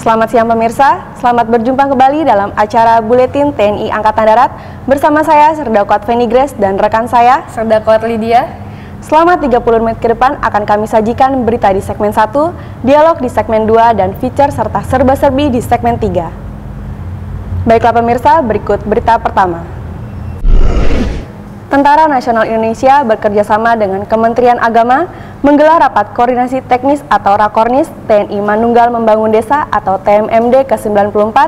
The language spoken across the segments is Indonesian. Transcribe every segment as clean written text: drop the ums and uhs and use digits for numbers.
Selamat siang pemirsa, selamat berjumpa kembali dalam acara Buletin TNI Angkatan Darat bersama saya Serdakot Feni Grace dan rekan saya Serdakot Lydia. Selama 30 menit ke depan akan kami sajikan berita di segmen 1, dialog di segmen 2, dan feature serta serba-serbi di segmen 3. Baiklah pemirsa, berikut berita pertama. Tentara Nasional Indonesia bekerjasama dengan Kementerian Agama menggelar rapat koordinasi teknis atau Rakornis TNI Manunggal Membangun Desa atau TMMD ke-94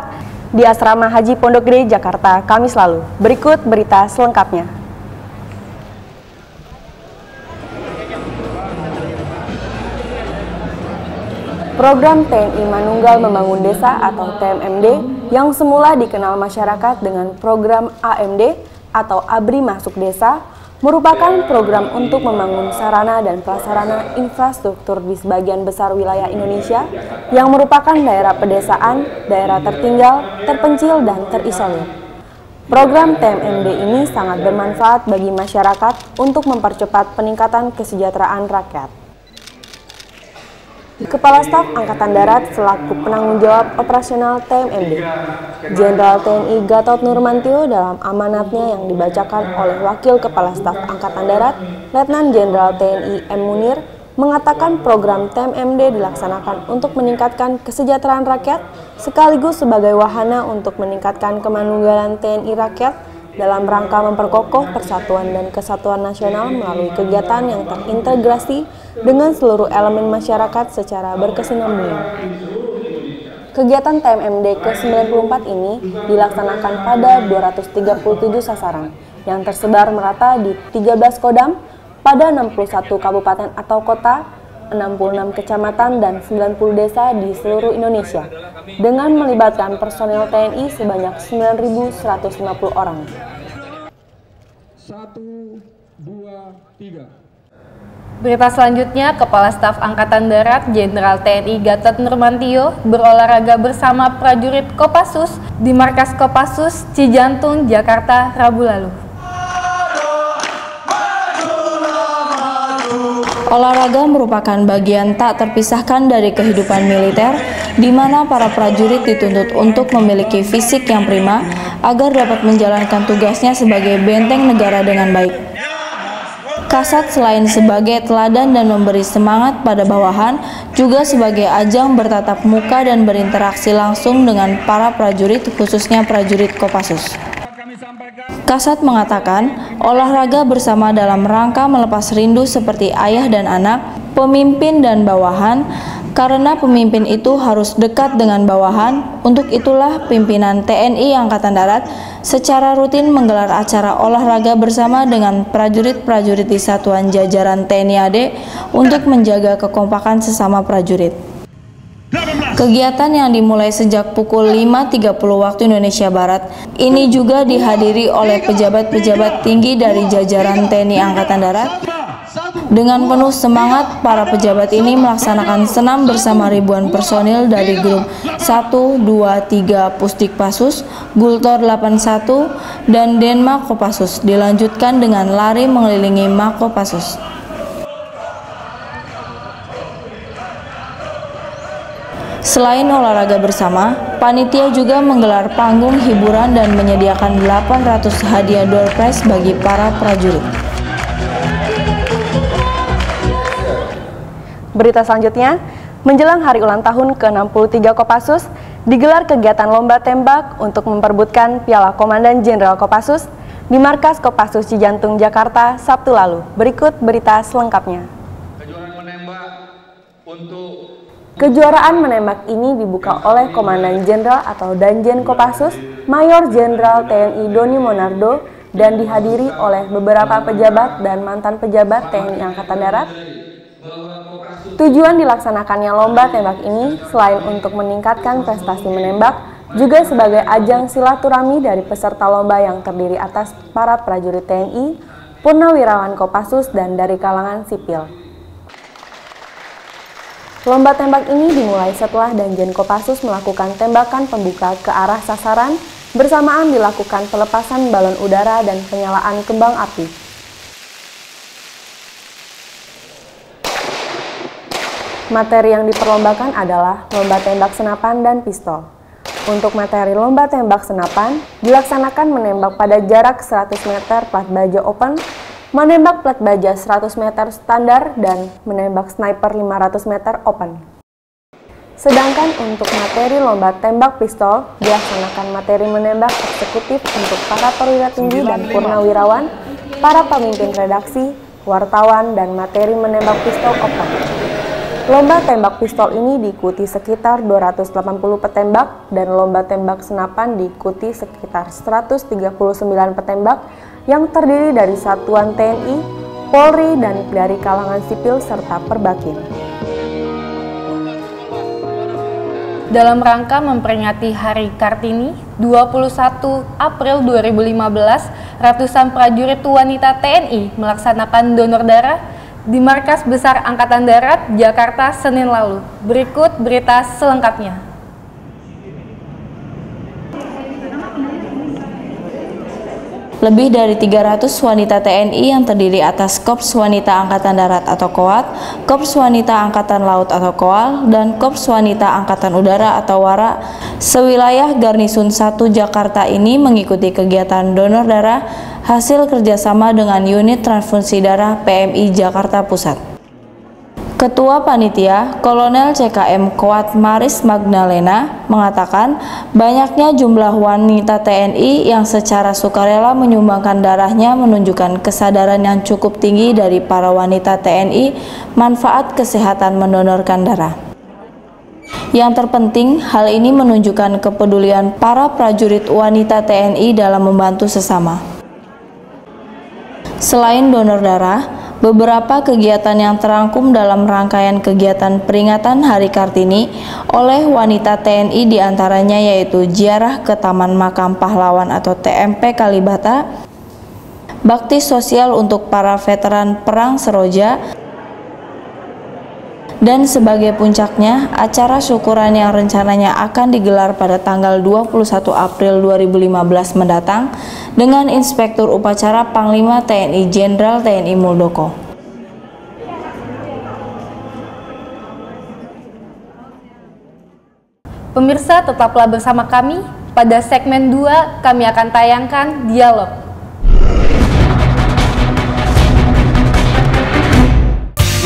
di Asrama Haji Pondok Gede, Jakarta, Kamis lalu. Berikut berita selengkapnya. Program TNI Manunggal Membangun Desa atau TMMD yang semula dikenal masyarakat dengan program AMD atau ABRI Masuk Desa merupakan program untuk membangun sarana dan prasarana infrastruktur di sebagian besar wilayah Indonesia yang merupakan daerah pedesaan, daerah tertinggal, terpencil, dan terisolir. Program TMMD ini sangat bermanfaat bagi masyarakat untuk mempercepat peningkatan kesejahteraan rakyat. Kepala Staf Angkatan Darat selaku penanggung jawab operasional TMMD, Jenderal TNI Gatot Nurmantio dalam amanatnya yang dibacakan oleh Wakil Kepala Staf Angkatan Darat, Letnan Jenderal TNI M. Munir, mengatakan program TMMD dilaksanakan untuk meningkatkan kesejahteraan rakyat sekaligus sebagai wahana untuk meningkatkan kemanunggalan TNI rakyat dalam rangka memperkokoh persatuan dan kesatuan nasional melalui kegiatan yang terintegrasi dengan seluruh elemen masyarakat secara berkesinambungan. Kegiatan TMMD ke-94 ini dilaksanakan pada 237 sasaran yang tersebar merata di 13 kodam pada 61 kabupaten atau kota, 66 kecamatan, dan 90 desa di seluruh Indonesia dengan melibatkan personel TNI sebanyak 9.150 orang. 1, 2, 3. Berita selanjutnya, Kepala Staf Angkatan Darat Jenderal TNI Gatot Nurmantio berolahraga bersama prajurit Kopassus di Markas Kopassus Cijantung, Jakarta, Rabu lalu. Olahraga merupakan bagian tak terpisahkan dari kehidupan militer, di mana para prajurit dituntut untuk memiliki fisik yang prima agar dapat menjalankan tugasnya sebagai benteng negara dengan baik. Kasat selain sebagai teladan dan memberi semangat pada bawahan, juga sebagai ajang bertatap muka dan berinteraksi langsung dengan para prajurit, khususnya prajurit Kopassus. Kasat mengatakan, olahraga bersama dalam rangka melepas rindu seperti ayah dan anak, pemimpin dan bawahan, karena pemimpin itu harus dekat dengan bawahan. Untuk itulah pimpinan TNI Angkatan Darat secara rutin menggelar acara olahraga bersama dengan prajurit-prajurit di satuan jajaran TNI AD untuk menjaga kekompakan sesama prajurit. Kegiatan yang dimulai sejak pukul 5.30 waktu Indonesia Barat ini juga dihadiri oleh pejabat-pejabat tinggi dari jajaran TNI Angkatan Darat. Dengan penuh semangat, para pejabat ini melaksanakan senam bersama ribuan personil dari grup 1, 2, 3 Pusdikpassus, Gultor 81, dan Denma Kopassus, dilanjutkan dengan lari mengelilingi Makopassus. Selain olahraga bersama, panitia juga menggelar panggung hiburan dan menyediakan 800 hadiah door prize bagi para prajurit. Berita selanjutnya, menjelang hari ulang tahun ke-63 Kopassus, digelar kegiatan lomba tembak untuk memperebutkan Piala Komandan Jenderal Kopassus di Markas Kopassus Cijantung, Jakarta, Sabtu lalu. Berikut berita selengkapnya. Kejuaraan menembak ini dibuka oleh Komandan Jenderal atau Danjen Kopassus, Mayor Jenderal TNI Doni Monardo, dan dihadiri oleh beberapa pejabat dan mantan pejabat TNI Angkatan Darat. Tujuan dilaksanakannya lomba tembak ini selain untuk meningkatkan prestasi menembak, juga sebagai ajang silaturahmi dari peserta lomba yang terdiri atas para prajurit TNI, purnawirawan Kopassus, dan dari kalangan sipil. Lomba tembak ini dimulai setelah Danjen Kopassus melakukan tembakan pembuka ke arah sasaran, bersamaan dilakukan pelepasan balon udara dan penyalaan kembang api. Materi yang diperlombakan adalah lomba tembak senapan dan pistol. Untuk materi lomba tembak senapan, dilaksanakan menembak pada jarak 100 meter plat baja open, menembak plat baja 100 meter standar, dan menembak sniper 500 meter open. Sedangkan untuk materi lomba tembak pistol, dilaksanakan materi menembak eksekutif untuk para perwira tinggi dan purnawirawan, para pemimpin redaksi, wartawan, dan materi menembak pistol open. Lomba tembak pistol ini diikuti sekitar 280 petembak dan lomba tembak senapan diikuti sekitar 139 petembak yang terdiri dari satuan TNI, Polri, dan dari kalangan sipil serta Perbakin. Dalam rangka memperingati Hari Kartini, 21 April 2015, ratusan prajurit wanita TNI melaksanakan donor darah di Markas Besar Angkatan Darat, Jakarta, Senin lalu. Berikut berita selengkapnya. Lebih dari 300 wanita TNI yang terdiri atas Korps Wanita Angkatan Darat atau KOAT, Korps Wanita Angkatan Laut atau KOAL, dan Korps Wanita Angkatan Udara atau WARA sewilayah Garnisun 1 Jakarta ini mengikuti kegiatan donor darah hasil kerjasama dengan unit transfusi darah PMI Jakarta Pusat. Ketua Panitia, Kolonel CKM KOAT Maris Magdalena mengatakan banyaknya jumlah wanita TNI yang secara sukarela menyumbangkan darahnya menunjukkan kesadaran yang cukup tinggi dari para wanita TNI manfaat kesehatan mendonorkan darah. Yang terpenting, hal ini menunjukkan kepedulian para prajurit wanita TNI dalam membantu sesama. Selain donor darah, beberapa kegiatan yang terangkum dalam rangkaian kegiatan peringatan Hari Kartini oleh wanita TNI diantaranya yaitu ziarah ke Taman Makam Pahlawan atau TMP Kalibata, bakti sosial untuk para veteran Perang Seroja, dan sebagai puncaknya, acara syukuran yang rencananya akan digelar pada tanggal 21 April 2015 mendatang dengan Inspektur Upacara Panglima TNI Jenderal TNI Muldoko. Pemirsa, tetaplah bersama kami. Pada segmen 2, kami akan tayangkan dialog.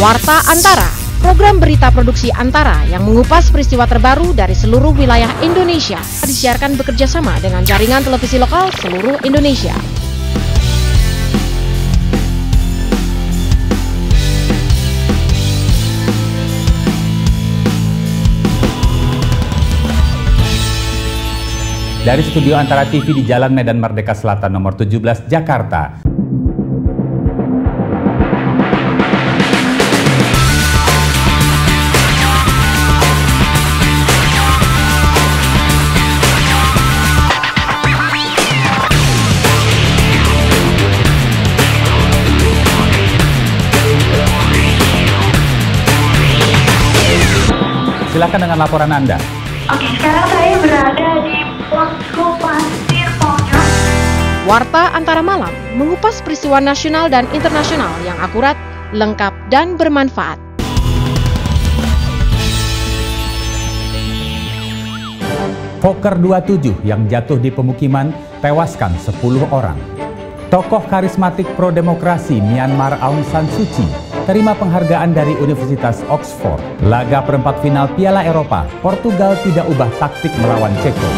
Warta Antara, program berita produksi Antara yang mengupas peristiwa terbaru dari seluruh wilayah Indonesia, disiarkan bekerja sama dengan jaringan televisi lokal seluruh Indonesia. Dari studio Antara TV di Jalan Medan Merdeka Selatan nomor 17, Jakarta. Silakan dengan laporan Anda. Oke, sekarang saya berada di Posko Pasir Pojok. Warta Antara Malam mengupas peristiwa nasional dan internasional yang akurat, lengkap, dan bermanfaat. Fokker 27 yang jatuh di pemukiman tewaskan 10 orang. Tokoh karismatik pro-demokrasi Myanmar Aung San Suu Kyi terima penghargaan dari Universitas Oxford. Laga perempat final Piala Eropa, Portugal tidak ubah taktik melawan Ceko.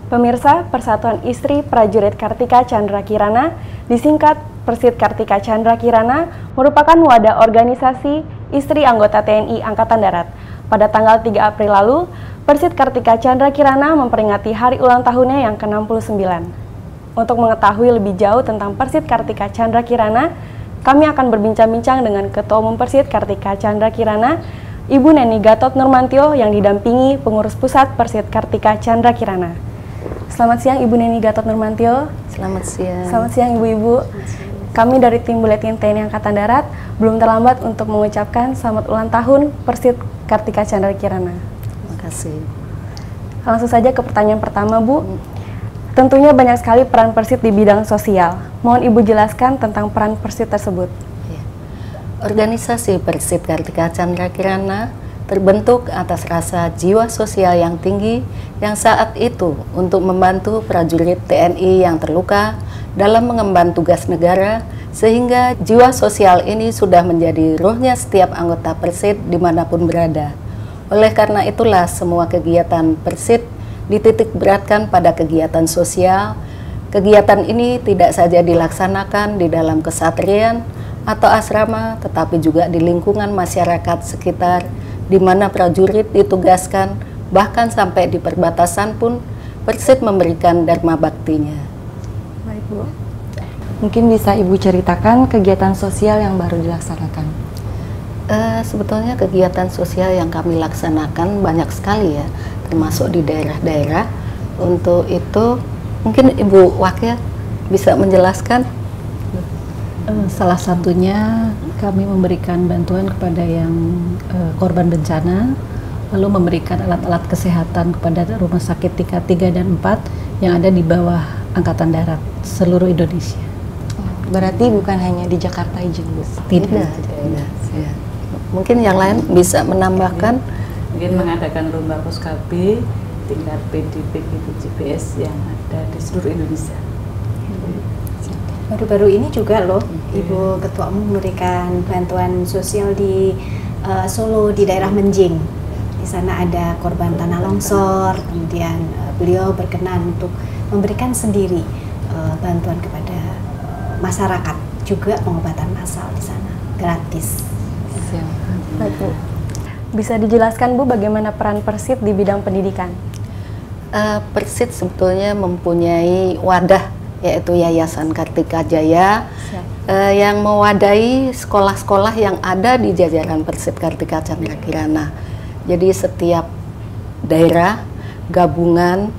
Pemirsa, Persatuan Istri Prajurit Kartika Chandra Kirana, disingkat Persit Kartika Chandra Kirana merupakan wadah organisasi istri anggota TNI Angkatan Darat. Pada tanggal 3 April lalu, Persit Kartika Chandra Kirana memperingati hari ulang tahunnya yang ke-69. Untuk mengetahui lebih jauh tentang Persit Kartika Chandra Kirana, kami akan berbincang-bincang dengan Ketua Umum Persit Kartika Chandra Kirana, Ibu Neni Gatot Nurmantio yang didampingi pengurus pusat Persit Kartika Chandra Kirana. Selamat siang Ibu Neni Gatot Nurmantio. Selamat siang. Selamat siang Ibu-Ibu. Kami dari tim Buletin TNI Angkatan Darat belum terlambat untuk mengucapkan selamat ulang tahun Persit Kartika Chandra Kirana. Terima kasih. Langsung saja ke pertanyaan pertama, Bu. Tentunya banyak sekali peran Persit di bidang sosial. Mohon Ibu jelaskan tentang peran Persit tersebut. Ya. Organisasi Persit Kartika Chandra Kirana terbentuk atas rasa jiwa sosial yang tinggi yang saat itu untuk membantu prajurit TNI yang terluka dalam mengemban tugas negara, sehingga jiwa sosial ini sudah menjadi ruhnya setiap anggota Persit dimanapun berada. Oleh karena itulah semua kegiatan Persit dititik beratkan pada kegiatan sosial. Kegiatan ini tidak saja dilaksanakan di dalam kesatrian atau asrama, tetapi juga di lingkungan masyarakat sekitar, di mana prajurit ditugaskan, bahkan sampai di perbatasan pun Persit memberikan dharma baktinya. Baik, Bu. Mungkin bisa Ibu ceritakan kegiatan sosial yang baru dilaksanakan. Sebetulnya kegiatan sosial yang kami laksanakan banyak sekali ya, termasuk di daerah-daerah. Untuk itu mungkin Ibu Wakil bisa menjelaskan. Salah satunya kami memberikan bantuan kepada yang korban bencana, lalu memberikan alat-alat kesehatan kepada rumah sakit tingkat 3 dan 4 yang ada di bawah Angkatan Darat seluruh Indonesia. Berarti bukan hanya di Jakarta aja, Bu? Tidak. Ya. Mungkin yang lain bisa menambahkan. Mungkin mengadakan lomba Puskab tingkat PDP GPS yang ada di seluruh Indonesia. Baru-baru ini juga loh, Ibu Ketua Umum memberikan bantuan sosial di Solo, di daerah Menjing. Di sana ada korban tanah longsor, kemudian beliau berkenan untuk memberikan sendiri bantuan kepada masyarakat, juga pengobatan massal di sana, gratis. Baik, Bu. Bisa dijelaskan, Bu, bagaimana peran Persit di bidang pendidikan? Persit sebetulnya mempunyai wadah, yaitu Yayasan Kartika Jaya, yang mewadahi sekolah-sekolah yang ada di jajaran Persit Kartika Chandra Kirana. Jadi setiap daerah, gabungan,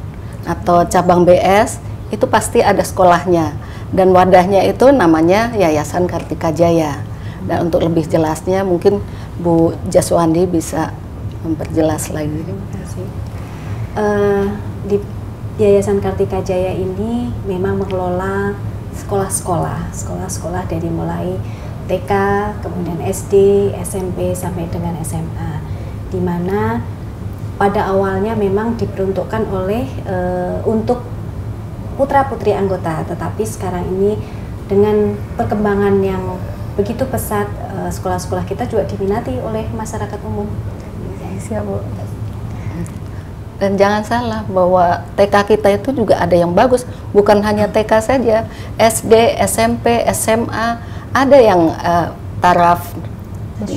atau cabang BS, itu pasti ada sekolahnya. Dan wadahnya itu namanya Yayasan Kartika Jaya. Dan untuk lebih jelasnya mungkin Bu Jaswandi bisa memperjelas lagi. Terima kasih. Di Yayasan Kartika Jaya ini memang mengelola sekolah-sekolah dari mulai TK, kemudian SD, SMP, sampai dengan SMA, di mana pada awalnya memang diperuntukkan untuk putra-putri anggota, tetapi sekarang ini dengan perkembangan yang begitu pesat, sekolah-sekolah kita juga diminati oleh masyarakat umum. Siap, Bu. Dan jangan salah bahwa TK kita itu juga ada yang bagus, bukan hanya TK saja, SD, SMP, SMA, ada yang taraf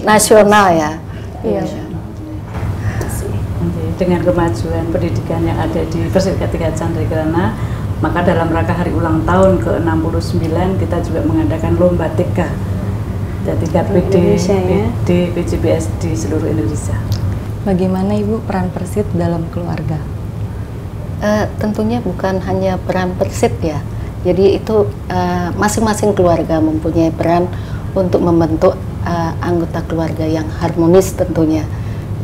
nasional ya. Iya. Dengan kemajuan pendidikan yang ada di Persit Kartika Chandra Kirana, maka dalam rangka hari ulang tahun ke-69 kita juga mengadakan lomba TK dan tingkat PD, PJBS di seluruh Indonesia. Bagaimana Ibu peran Persit dalam keluarga? Tentunya bukan hanya peran Persit ya. Jadi itu masing-masing keluarga mempunyai peran untuk membentuk anggota keluarga yang harmonis tentunya.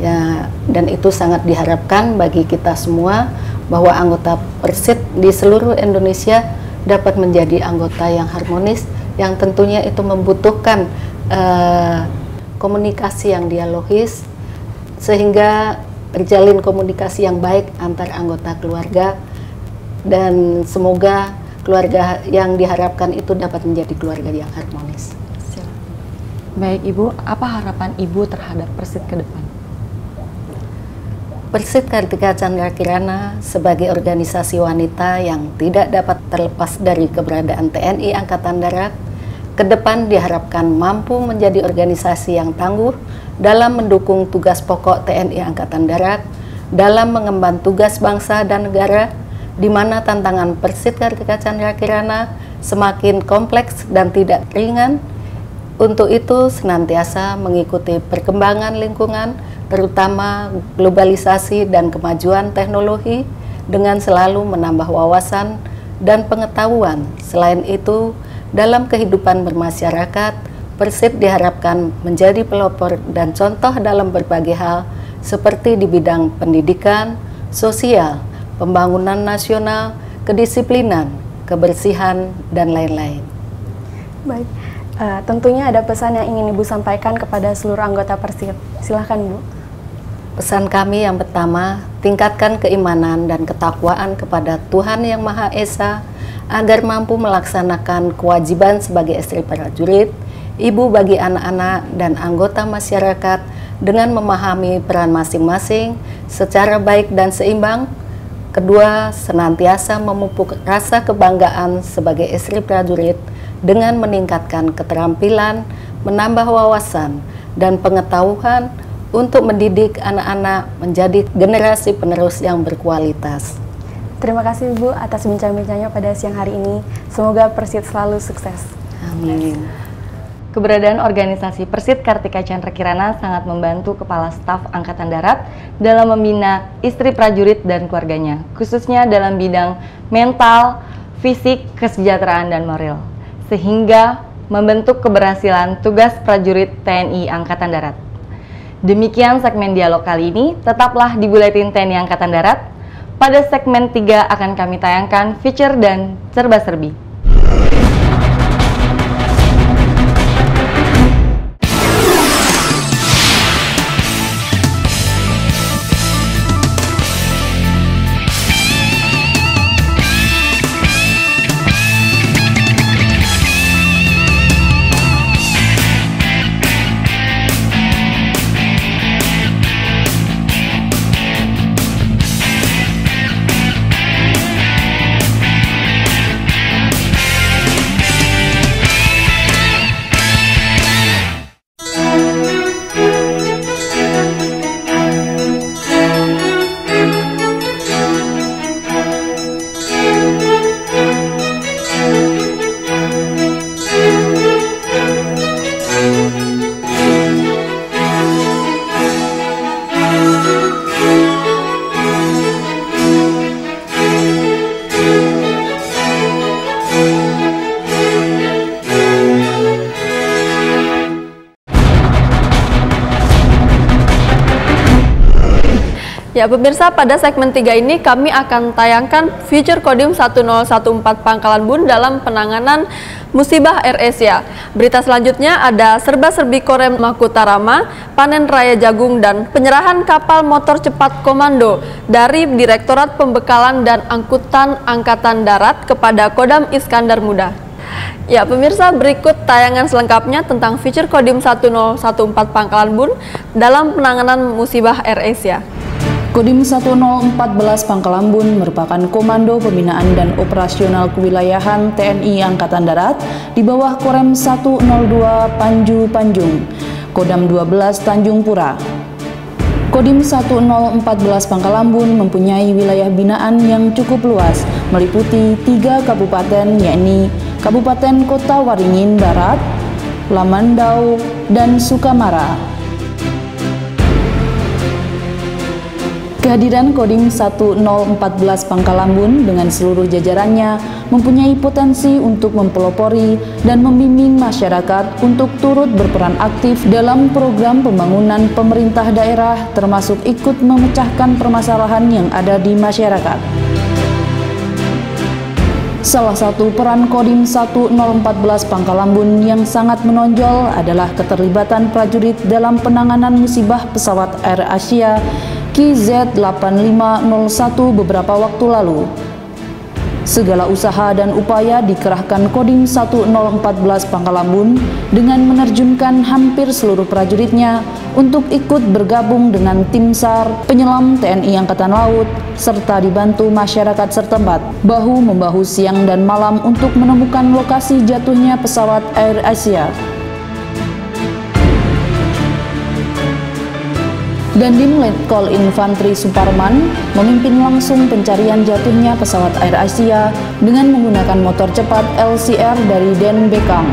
Ya, dan itu sangat diharapkan bagi kita semua bahwa anggota Persit di seluruh Indonesia dapat menjadi anggota yang harmonis, yang tentunya itu membutuhkan komunikasi yang dialogis, sehingga terjalin komunikasi yang baik antar anggota keluarga, dan semoga keluarga yang diharapkan itu dapat menjadi keluarga yang harmonis. Baik Ibu, apa harapan Ibu terhadap Persit ke depan? Persit Kartika Chandra Kirana sebagai organisasi wanita yang tidak dapat terlepas dari keberadaan TNI Angkatan Darat, ke depan diharapkan mampu menjadi organisasi yang tangguh dalam mendukung tugas pokok TNI Angkatan Darat dalam mengemban tugas bangsa dan negara, di mana tantangan Persit Kartika Chandra Kirana semakin kompleks dan tidak ringan. Untuk itu senantiasa mengikuti perkembangan lingkungan, terutama globalisasi dan kemajuan teknologi, dengan selalu menambah wawasan dan pengetahuan. Selain itu, dalam kehidupan bermasyarakat, Persit diharapkan menjadi pelopor dan contoh dalam berbagai hal seperti di bidang pendidikan, sosial, pembangunan nasional, kedisiplinan, kebersihan, dan lain-lain. Baik, tentunya ada pesan yang ingin Ibu sampaikan kepada seluruh anggota Persit. Silahkan, Bu. Pesan kami yang pertama, tingkatkan keimanan dan ketakwaan kepada Tuhan Yang Maha Esa agar mampu melaksanakan kewajiban sebagai istri prajurit, ibu bagi anak-anak dan anggota masyarakat dengan memahami peran masing-masing secara baik dan seimbang. Kedua, senantiasa memupuk rasa kebanggaan sebagai istri prajurit dengan meningkatkan keterampilan, menambah wawasan dan pengetahuan untuk mendidik anak-anak menjadi generasi penerus yang berkualitas. Terima kasih Bu atas bincang-bincangnya pada siang hari ini. Semoga Persit selalu sukses. Amin. Keberadaan organisasi Persit Kartika Chandra Kirana sangat membantu Kepala Staf Angkatan Darat dalam membina istri prajurit dan keluarganya, khususnya dalam bidang mental, fisik, kesejahteraan, dan moral, sehingga membentuk keberhasilan tugas prajurit TNI Angkatan Darat. Demikian segmen dialog kali ini, tetaplah di Buletin TNI Angkatan Darat. Pada segmen 3 akan kami tayangkan feature dan serba-serbi. Ya pemirsa, pada segmen 3 ini kami akan tayangkan feature Kodim 1014 Pangkalan Bun dalam penanganan musibah AirAsia. Berita selanjutnya ada serba-serbi Korem Makutarama, panen raya jagung, dan penyerahan kapal motor cepat komando dari Direktorat Pembekalan dan Angkutan Angkatan Darat kepada Kodam Iskandar Muda. Ya pemirsa, berikut tayangan selengkapnya tentang feature Kodim 1014 Pangkalan Bun dalam penanganan musibah AirAsia. Kodim 1014 Pangkalan Bun merupakan komando pembinaan dan operasional kewilayahan TNI Angkatan Darat di bawah Korem 102 Panju Panjung, Kodam 12 Tanjung Pura. Kodim 1014 Pangkalan Bun mempunyai wilayah binaan yang cukup luas, meliputi 3 kabupaten, yakni Kabupaten Kota Waringin Barat, Lamandau, dan Sukamara. Kehadiran Kodim 1014 Pangkalan Bun dengan seluruh jajarannya mempunyai potensi untuk mempelopori dan membimbing masyarakat untuk turut berperan aktif dalam program pembangunan pemerintah daerah, termasuk ikut memecahkan permasalahan yang ada di masyarakat. Salah satu peran Kodim 1014 Pangkalan Bun yang sangat menonjol adalah keterlibatan prajurit dalam penanganan musibah pesawat AirAsia KZ8501 beberapa waktu lalu. Segala usaha dan upaya dikerahkan Kodim 1014 Pangkalambun dengan menerjunkan hampir seluruh prajuritnya untuk ikut bergabung dengan tim SAR, penyelam TNI Angkatan Laut, serta dibantu masyarakat setempat, bahu-membahu siang dan malam untuk menemukan lokasi jatuhnya pesawat Air Asia. Dandim Letkol Infantri Suparman memimpin langsung pencarian jatuhnya pesawat Air Asia dengan menggunakan motor cepat LCR dari Den Bekang.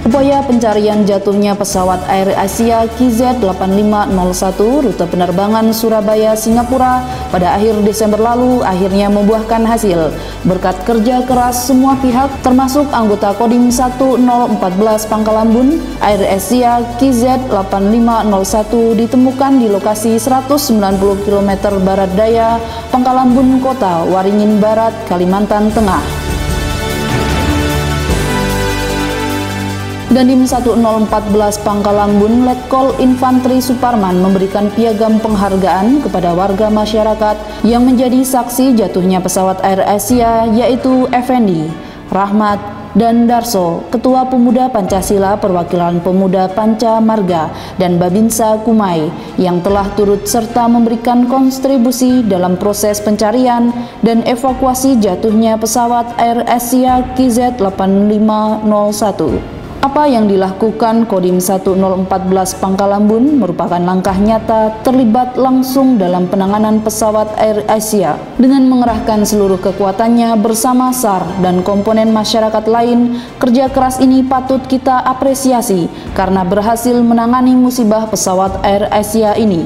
Upaya pencarian jatuhnya pesawat Air Asia KZ8501 rute penerbangan Surabaya-Singapura pada akhir Desember lalu akhirnya membuahkan hasil. Berkat kerja keras semua pihak termasuk anggota Kodim 1014 Pangkalambun, Air Asia KZ8501 ditemukan di lokasi 190 km barat daya Pangkalambun Kota, Waringin Barat, Kalimantan Tengah. Dandim 1014 Pangkalambun Letkol Infantri Suparman memberikan piagam penghargaan kepada warga masyarakat yang menjadi saksi jatuhnya pesawat Air Asia, yaitu Effendi, Rahmat, dan Darso, Ketua Pemuda Pancasila Perwakilan Pemuda Panca Marga, dan Babinsa Kumai yang telah turut serta memberikan kontribusi dalam proses pencarian dan evakuasi jatuhnya pesawat Air Asia KZ8501. Apa yang dilakukan Kodim 1014 Pangkalambun merupakan langkah nyata terlibat langsung dalam penanganan pesawat Air Asia dengan mengerahkan seluruh kekuatannya bersama SAR dan komponen masyarakat lain. Kerja keras ini patut kita apresiasi karena berhasil menangani musibah pesawat Air Asia ini.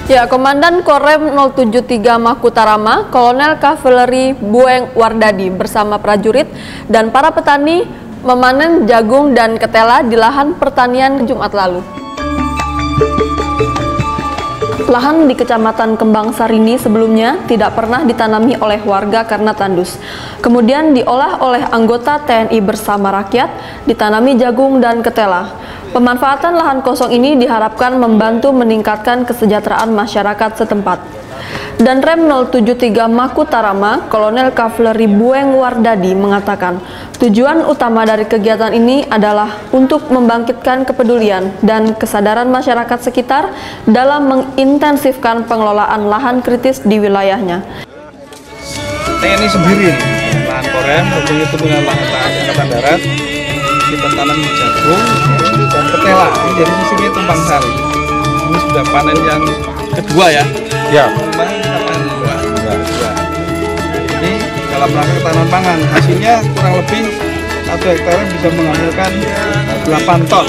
Ya, Komandan Korem 073 Mahkutarama, Kolonel Kavaleri Bueng Wardadi bersama prajurit dan para petani memanen jagung dan ketela di lahan pertanian Jumat lalu. Lahan di Kecamatan Kembang Sarini sebelumnya tidak pernah ditanami oleh warga karena tandus. Kemudian diolah oleh anggota TNI bersama rakyat, ditanami jagung dan ketela. Pemanfaatan lahan kosong ini diharapkan membantu meningkatkan kesejahteraan masyarakat setempat. Dan Rem 073 Mahkutarama, Kolonel Kavaleri Bueng Wardadi mengatakan, tujuan utama dari kegiatan ini adalah untuk membangkitkan kepedulian dan kesadaran masyarakat sekitar dalam mengintensifkan pengelolaan lahan kritis di wilayahnya. TNI sendiri, lahan Korem, itu dengan lahan Angkatan Darat, kita tanam jagung dan ketela. Jadi sisinya tumpang sari. Ini sudah panen yang kedua ya. Ya. Kemarin kita panen kedua. Ini dalam rangka ketahanan pangan. Hasilnya kurang lebih 1 hektar bisa menghasilkan 8 ton.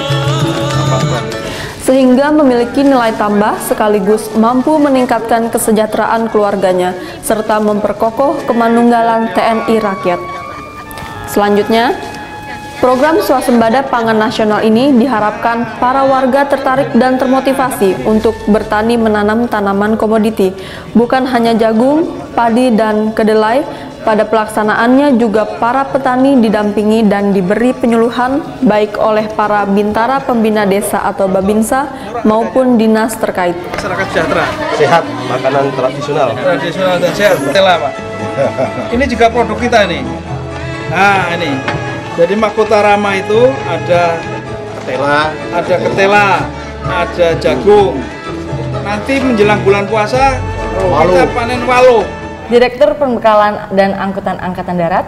Sehingga memiliki nilai tambah sekaligus mampu meningkatkan kesejahteraan keluarganya serta memperkokoh kemanunggalan TNI rakyat. Selanjutnya, program swasembada pangan nasional ini diharapkan para warga tertarik dan termotivasi untuk bertani menanam tanaman komoditi, bukan hanya jagung, padi, dan kedelai. Pada pelaksanaannya juga para petani didampingi dan diberi penyuluhan baik oleh para bintara pembina desa atau Babinsa maupun dinas terkait. Masyarakat sejahtera, sehat, makanan tradisional dan sehat. Ketela, Pak. Ini juga produk kita nih. Nah, ini. Jadi Mahkutarama itu ada ketela, ada jagung. Nanti menjelang bulan puasa kita panen walo. Direktur Pembekalan dan Angkutan Angkatan Darat,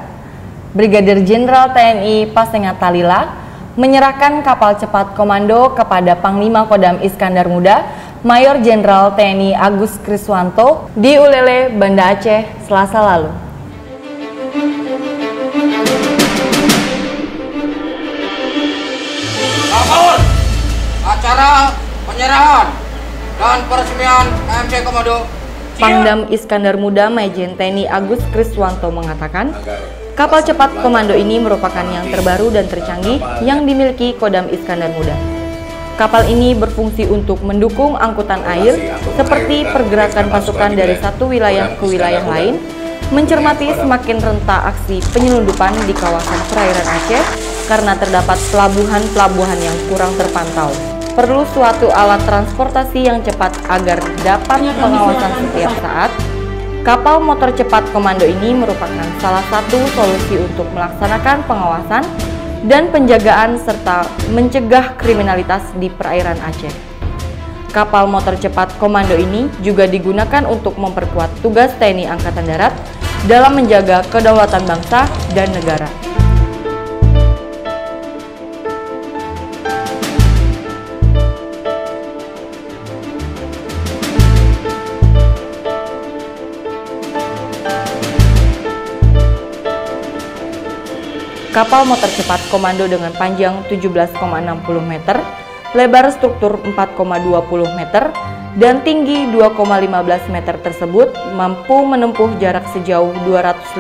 Brigadir Jenderal TNI Pasengat Talila, menyerahkan kapal cepat komando kepada Panglima Kodam Iskandar Muda, Mayor Jenderal TNI Agus Kriswanto di Ulele, Banda Aceh, Selasa lalu. Acara penyerahan dan peresmian KMC Komando Pangdam Iskandar Muda Majen TNI Agus Kriswanto mengatakan, kapal cepat komando ini merupakan yang terbaru dan tercanggih yang dimiliki Kodam Iskandar Muda. Kapal ini berfungsi untuk mendukung angkutan air seperti pergerakan pasukan dari satu wilayah ke wilayah lain, mencermati semakin rentan aksi penyelundupan di kawasan perairan Aceh karena terdapat pelabuhan-pelabuhan yang kurang terpantau. perlu suatu alat transportasi yang cepat agar dapat pengawasan setiap saat, kapal motor cepat komando ini merupakan salah satu solusi untuk melaksanakan pengawasan dan penjagaan serta mencegah kriminalitas di perairan Aceh. Kapal motor cepat komando ini juga digunakan untuk memperkuat tugas TNI Angkatan Darat dalam menjaga kedaulatan bangsa dan negara. Kapal motor cepat komando dengan panjang 17,60 meter, lebar struktur 4,20 meter, dan tinggi 2,15 meter tersebut mampu menempuh jarak sejauh 250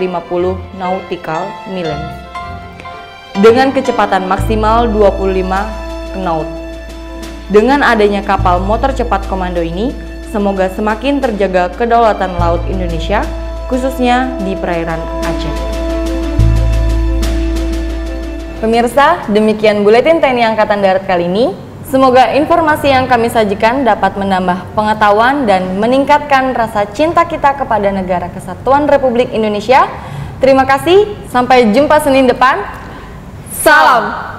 nautical miles dengan kecepatan maksimal 25 knot. Dengan adanya kapal motor cepat komando ini, semoga semakin terjaga kedaulatan laut Indonesia, khususnya di perairan Aceh. Pemirsa, demikian Buletin TNI Angkatan Darat kali ini. Semoga informasi yang kami sajikan dapat menambah pengetahuan dan meningkatkan rasa cinta kita kepada Negara Kesatuan Republik Indonesia. Terima kasih, sampai jumpa Senin depan. Salam!